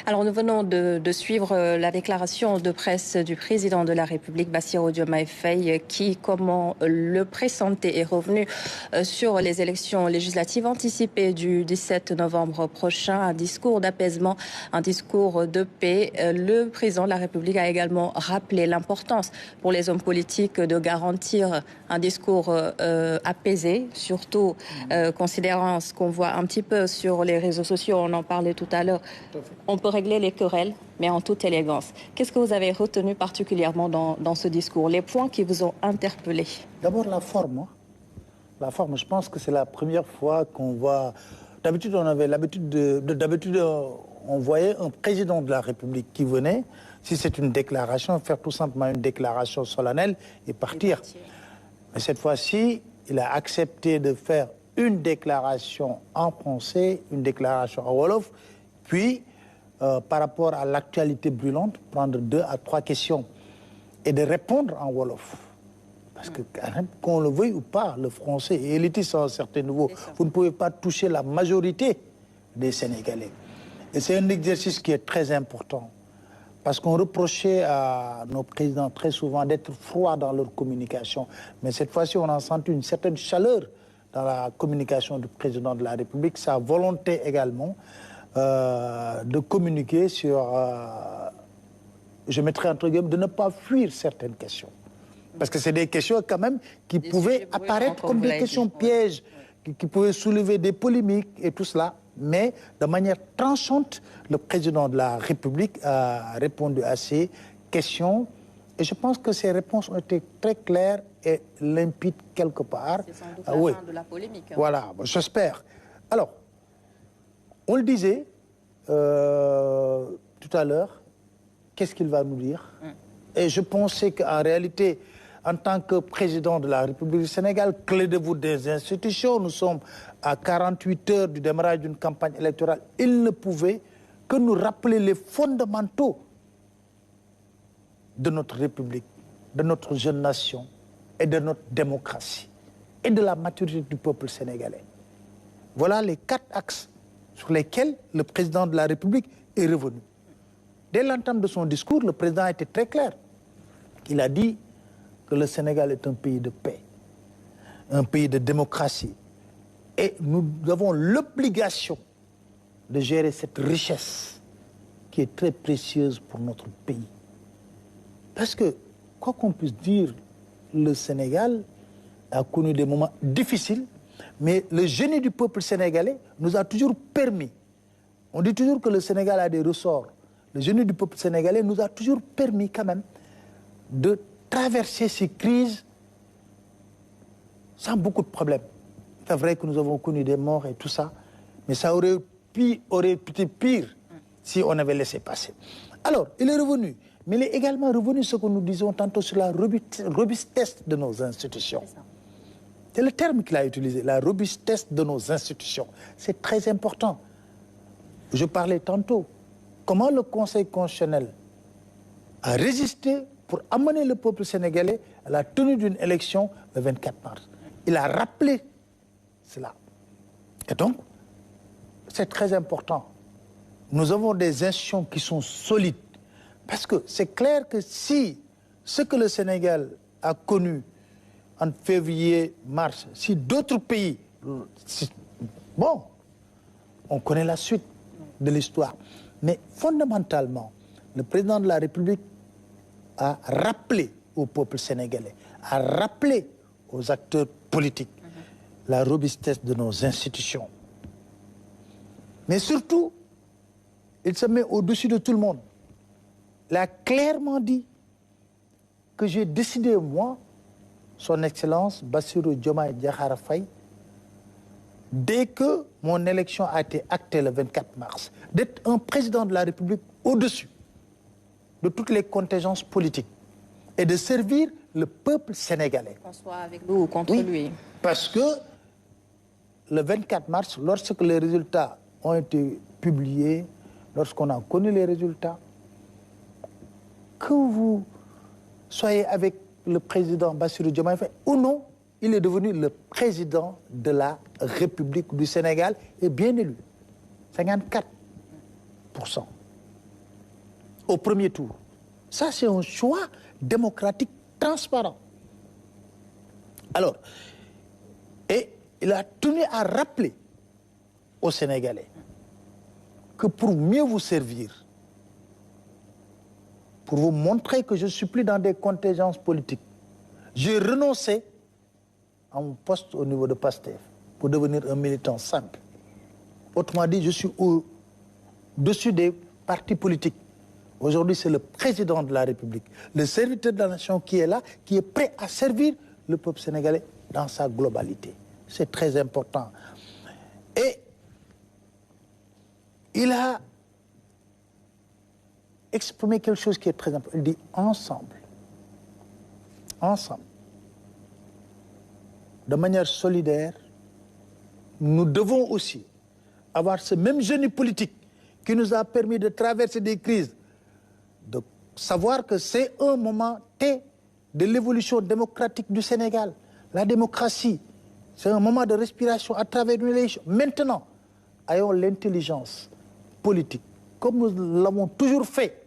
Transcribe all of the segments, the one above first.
Alors nous venons de suivre la déclaration de presse du président de la République, Bassirou Diomaye Faye, qui, comme le pressentait, est revenu sur les élections législatives anticipées du 17 novembre prochain. Un discours d'apaisement, un discours de paix. Le président de la République a également rappelé l'importance pour les hommes politiques de garantir un discours apaisé, surtout considérant ce qu'on voit un petit peu sur les réseaux sociaux, on en parlait tout à l'heure. On peut régler les querelles, mais en toute élégance. Qu'est-ce que vous avez retenu particulièrement dans ce discours? Les points qui vous ont interpellé? D'abord la forme. La forme, je pense que c'est la première fois qu'on voit... D'habitude, on avait l'habitude on voyait un président de la République qui venait, si c'est une déclaration, faire tout simplement une déclaration solennelle et partir. Mais cette fois-ci, il a accepté de faire une déclaration en français, une déclaration en wolof, puis, par rapport à l'actualité brûlante, prendre 2 à 3 questions et de répondre en wolof. Parce que, qu'on le veuille ou pas, le français est élitiste à un certain niveau. Vous ne pouvez pas toucher la majorité des Sénégalais. Et c'est un exercice qui est très important. Parce qu'on reprochait à nos présidents très souvent d'être froids dans leur communication. Mais cette fois-ci, on a senti une certaine chaleur dans la communication du président de la République, sa volonté également de communiquer sur, je mettrai entre guillemets, de ne pas fuir certaines questions. Parce que c'est des questions quand même qui pouvaient apparaître comme des questions pièges, qui pouvaient soulever des polémiques et tout cela. Mais de manière tranchante, le président de la République a répondu à ces questions. Et je pense que ces réponses ont été très claires et limpides quelque part. C'est sans doute la fin de la polémique. Voilà, j'espère. Alors, on le disait tout à l'heure, qu'est-ce qu'il va nous dire? Et je pensais qu'en réalité, en tant que président de la République du Sénégal, clé de voûte des institutions, nous sommes à 48 heures du démarrage d'une campagne électorale, il ne pouvait que nous rappeler les fondamentaux de notre République, de notre jeune nation et de notre démocratie et de la maturité du peuple sénégalais. Voilà les 4 axes sur lesquels le président de la République est revenu. Dès l'entame de son discours, le président a été très clair. Il a dit que le Sénégal est un pays de paix, un pays de démocratie. Et nous avons l'obligation de gérer cette richesse qui est très précieuse pour notre pays. Parce que, quoi qu'on puisse dire, le Sénégal a connu des moments difficiles, mais le génie du peuple sénégalais nous a toujours permis. On dit toujours que le Sénégal a des ressorts. Le génie du peuple sénégalais nous a toujours permis quand même de traverser ces crises sans beaucoup de problèmes. C'est vrai que nous avons connu des morts et tout ça, mais ça aurait été pire si on avait laissé passer. Alors, il est revenu, mais il est également revenu ce que nous disons tantôt sur la robustesse de nos institutions. C'est le terme qu'il a utilisé, la robustesse de nos institutions. C'est très important. Je parlais tantôt, comment le Conseil constitutionnel a résisté pour amener le peuple sénégalais à la tenue d'une élection le 24 mars. Il a rappelé cela. Et donc, c'est très important. Nous avons des institutions qui sont solides. Parce que c'est clair que si ce que le Sénégal a connu en février, mars, si d'autres pays... Bon, on connaît la suite de l'histoire. Mais fondamentalement, le président de la République a rappelé au peuple sénégalais, a rappelé aux acteurs politiques la robustesse de nos institutions. Mais surtout, il se met au-dessus de tout le monde. Il a clairement dit que j'ai décidé, moi, son Excellence Bassirou Diomaye Diakhar Faye, dès que mon élection a été actée le 24 mars, d'être un président de la République au-dessus de toutes les contingences politiques et de servir le peuple sénégalais. Qu'on soit avec nous ou contre lui. Parce que le 24 mars, lorsque les résultats ont été publiés, lorsqu'on a connu les résultats, que vous soyez avec le président Bassirou Diomaye Faye ou non, il est devenu le président de la République du Sénégal et bien élu. 54%. au premier tour. Ça, c'est un choix démocratique transparent. Alors, et il a tenu à rappeler aux Sénégalais que pour mieux vous servir, pour vous montrer que je ne suis plus dans des contingences politiques, j'ai renoncé à mon poste au niveau de PASTEF pour devenir un militant simple. Autrement dit, je suis au-dessus des partis politiques. Aujourd'hui, c'est le président de la République, le serviteur de la nation qui est là, qui est prêt à servir le peuple sénégalais dans sa globalité. C'est très important. Et il a exprimé quelque chose qui est très important. Il dit ensemble, de manière solidaire, nous devons aussi avoir ce même génie politique qui nous a permis de traverser des crises, de savoir que c'est un moment T de l'évolution démocratique du Sénégal. La démocratie, c'est un moment de respiration à travers une élection. Maintenant, ayons l'intelligence politique, comme nous l'avons toujours fait,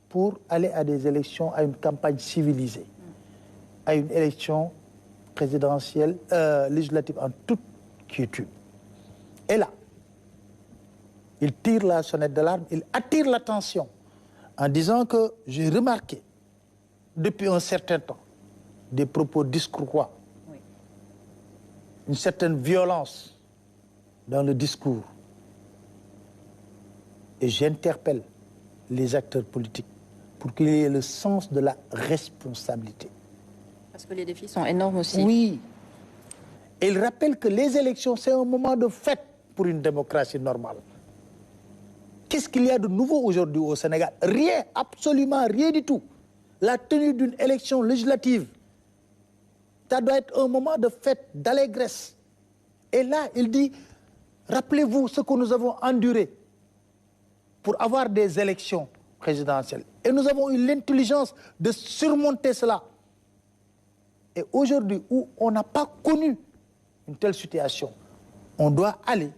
pour aller à des élections, à une campagne civilisée, à une élection présidentielle, législative en toute quiétude. Et là, il tire la sonnette d'alarme, il attire l'attention en disant que j'ai remarqué depuis un certain temps des propos discourtois, une certaine violence dans le discours. Et j'interpelle les acteurs politiques pour qu'il y ait le sens de la responsabilité. Parce que les défis sont énormes aussi. Oui. Et il rappelle que les élections, c'est un moment de fête pour une démocratie normale. Qu'est-ce qu'il y a de nouveau aujourd'hui au Sénégal? Rien, absolument rien du tout. La tenue d'une élection législative, ça doit être un moment de fête, d'allégresse. Et là, il dit, rappelez-vous ce que nous avons enduré pour avoir des élections présidentielles. Et nous avons eu l'intelligence de surmonter cela. Et aujourd'hui, où on n'a pas connu une telle situation, on doit aller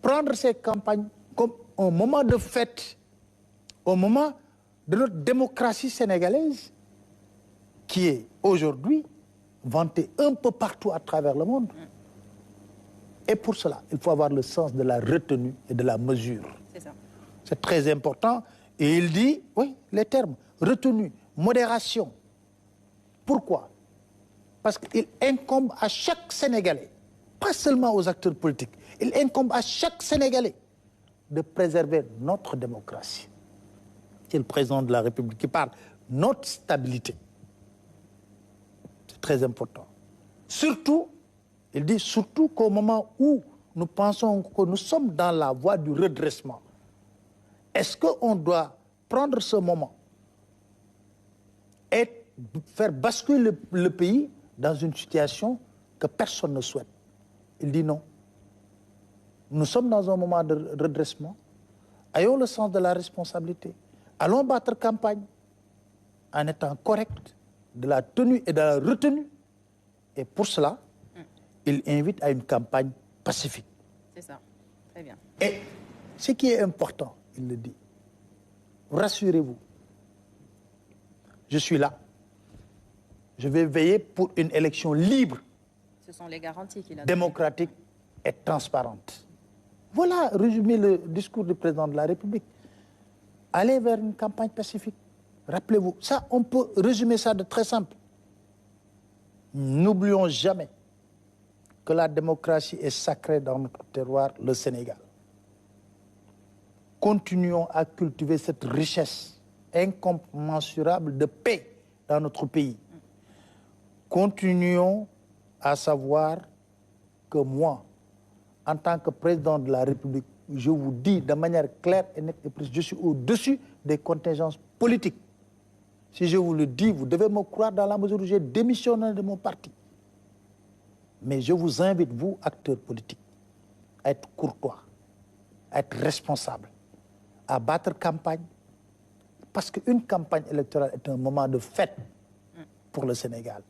prendre ces campagnes comme un moment de fête, au moment de notre démocratie sénégalaise, qui est aujourd'hui vantée un peu partout à travers le monde. Et pour cela, il faut avoir le sens de la retenue et de la mesure. C'est ça. C'est très important. Et il dit, oui, les termes, retenue, modération. Pourquoi? Parce qu'il incombe à chaque Sénégalais, pas seulement aux acteurs politiques, il incombe à chaque Sénégalais de préserver notre démocratie. C'est le président de la République qui parle, notre stabilité. C'est très important. Surtout, il dit surtout qu'au moment où nous pensons que nous sommes dans la voie du redressement, est-ce qu'on doit prendre ce moment et faire basculer le pays dans une situation que personne ne souhaite? Il dit non. Nous sommes dans un moment de redressement. Ayons le sens de la responsabilité. Allons battre campagne en étant corrects de la tenue et de la retenue. Et pour cela, il invite à une campagne pacifique. C'est ça. Très bien. Et ce qui est important, il le dit, rassurez-vous, je suis là. Je vais veiller pour une élection libre. Ce sont les garanties qu'il a démocratique et transparente. Voilà, résumer le discours du président de la République. Aller vers une campagne pacifique. Rappelez-vous, ça, on peut résumer ça de très simple. N'oublions jamais que la démocratie est sacrée dans notre terroir, le Sénégal. Continuons à cultiver cette richesse incommensurable de paix dans notre pays. Continuons à savoir que moi, en tant que président de la République, je vous dis de manière claire et nette et précise, je suis au-dessus des contingences politiques. Si je vous le dis, vous devez me croire dans la mesure où j'ai démissionné de mon parti. Mais je vous invite, vous, acteurs politiques, à être courtois, à être responsables, à battre campagne. Parce qu'une campagne électorale est un moment de fête pour le Sénégal.